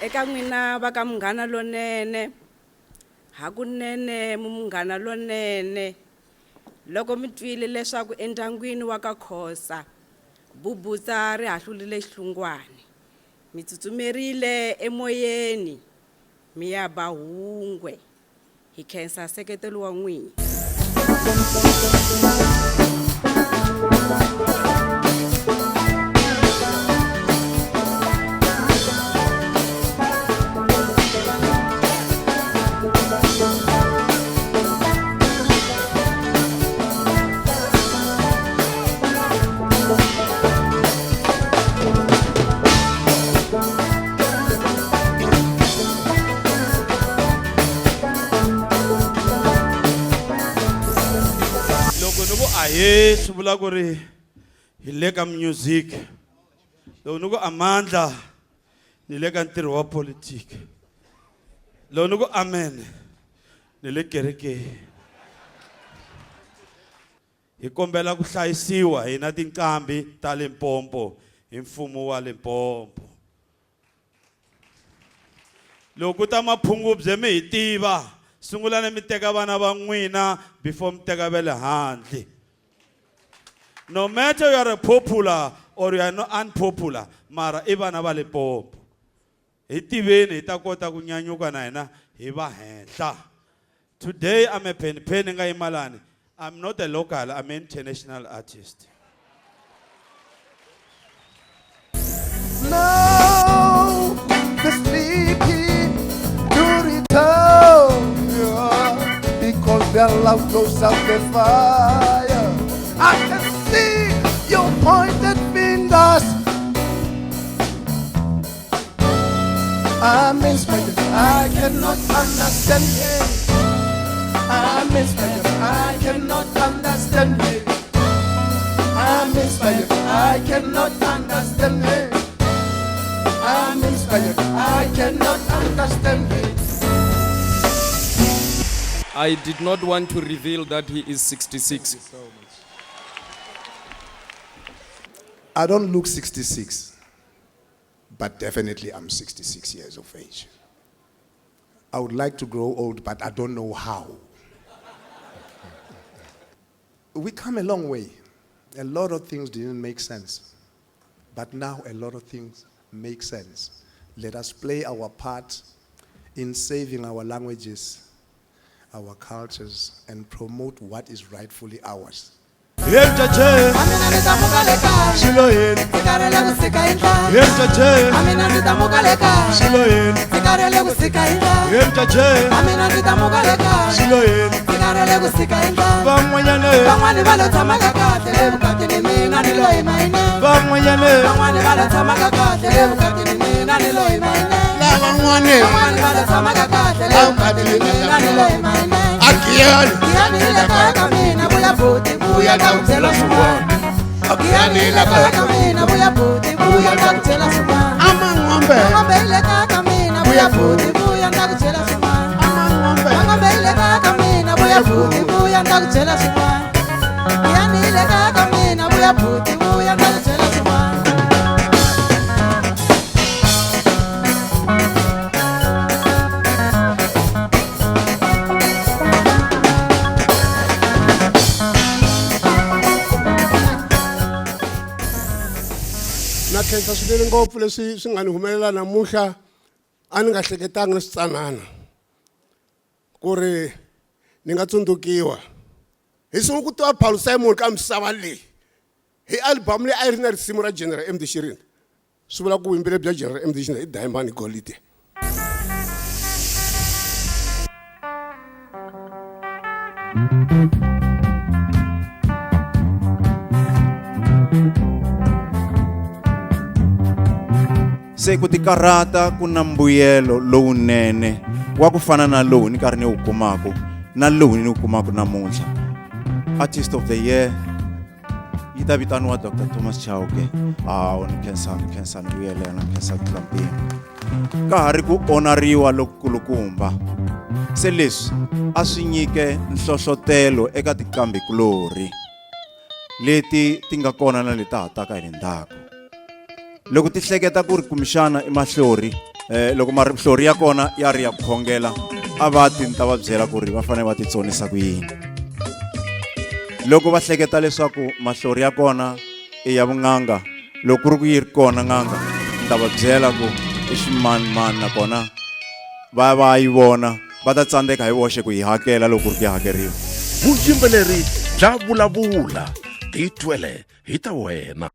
Eka n'wina va ka Munghana Lonene, hakunene Munghana Lonene, loko mi twile leswaku endyangwini wa ka Khosa Bubutsa ri hahlulile xilungwane, mi tsutsumerile emoyeni mi ya ba hungwe hi khensa seketelo wa n'wina. Aye, swivula ku ri hi le ka music. Loko ni ku amandla ni le ka ntirho wa politiki. Loko ni ku amen ni le kerekeni. Hi kombela ku hlayisiwa hina tinqambi ta Limpopo hi mfumo wa Limpopo. Loko ta maphungubye mi hi tiva, sungulani mi teka vana va n'wina before mi teka va le handle. No matter you are a popular or you are not unpopular, mara i vana va Limpopo. Hi tiveni hi ta kota ku nyanyuka na hina hi va henhla. Today I'm a Penny nga Imalani. I'm not a local, I'm an international artist. No, the sleepy to return, yeah, because their love goes out the fire. I can see your pointed fingers. I'm inspired, I cannot understand it. I'm inspired, I cannot understand it. I'm inspired, I cannot understand it. I'm inspired, I cannot understand it. I did not want to reveal that he is 66. I don't look 66, but definitely I'm 66 years of age. I would like to grow old, but I don't know how. We come a long way. A lot of things didn't make sense, but now a lot of things make sense. Let us play our part in saving our languages, our cultures, and promote what is rightfully ours. Na khensa swinene ngopfu leswi swi nga ni humelela namuntlha a ni nga hleketanga ni switsanana ku ri ni nga tsundzukiwa hi sungu ku tiva Paul Simon ka misava leyi hi album leyi a yi ri na risimu ra General M. Dishirini swi vula ku vuyimbeleri bya General M. Dishirini i Diamond Golide. Se ku tikarata ku na mbuyelo lowunene wa ku fana na lowu ni karhi ni wu kumaka na lowu ni wu kumaka namuntlha. Artist of the Year yi ta vitaniwa Dr. Thomas Chauke. Ni khensa ni vuyelela, ni khensa ku tlula mpimo. ka ha ri ku onariwa lokukulukumba. Se leswi a swi nyike nhlohlotelo eka tikambikulori leti ti nga kona na leti ha taka hi le ndzhaku. Loko ti hleketa ku ri kumbexana i mahlori, loko mahlori ya kona ya ri ya ku khongela, a va ti ta va byela ku ri va fanele va titsonisa ku yini. Loko va hleketa leswaku mahlori ya kona i ya vun'anga, loko ku ri ku yi ri kona n'anga, ni ta va byela ku i ximanimani nakona va yi vona va ta tsandzeka hi voxe ku yi hakela loko ku ri ku yi hakeriwa. Vuyimbeleri bya vulavula, hi twele hi ta wena.